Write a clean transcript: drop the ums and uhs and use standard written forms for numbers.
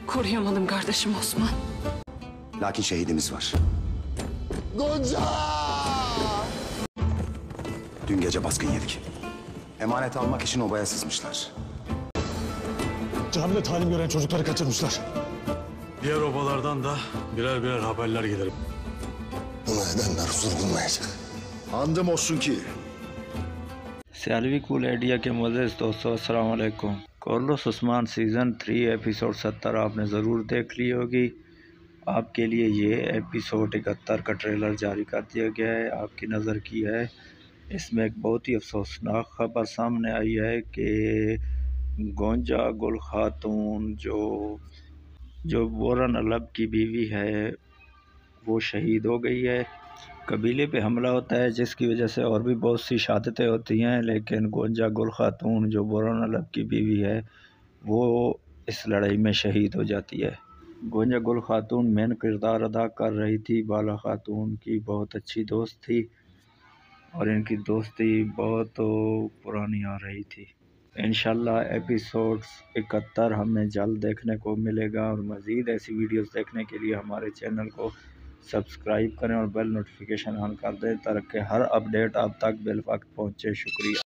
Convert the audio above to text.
Koruyamadım kardeşim Osman. Lakin şehidimiz var. Gonca! Dün gece baskın yedik. Emanet almak için obaya sızmışlar. Camide talim gören çocukları kaçırmışlar. Diğer obalardan da birer birer haberler gelir. Bunu edenler huzur bulmayacak. Andım olsun ki. Sialvi कूल एडिया के मुअज़्ज़िज़ दोस्तों अस्सलाम वालेकुम। Carlos Usman season 3 episode 70 आपने ज़रूर देख ली होगी। आपके लिए ये एपिसोड 71 का ट्रेलर जारी कर दिया गया है। आपकी नज़र की है। इसमें एक बहुत ही अफसोसनाक खबर सामने आई है कि गोंजा गुल खातून जो बोरन अलब की बीवी है वो शहीद हो गई है। कबीले पे हमला होता है जिसकी वजह से और भी बहुत सी शहादतें होती हैं, लेकिन गोंजा गुल खातून जो बोरन अलब की बीवी है वो इस लड़ाई में शहीद हो जाती है। गोंजा गुल खातून मेन किरदार अदा कर रही थी। बाला खातून की बहुत अच्छी दोस्त थी और इनकी दोस्ती बहुत पुरानी आ रही थी। इंशाल्लाह एपिसोड 71 हमें जल्द देखने को मिलेगा और मज़ीद ऐसी वीडियोस देखने के लिए हमारे चैनल को सब्सक्राइब करें और बेल नोटिफिकेशन ऑन कर दें ताकि हर अपडेट आप तक बिल वक्त पहुँचे। शुक्रिया।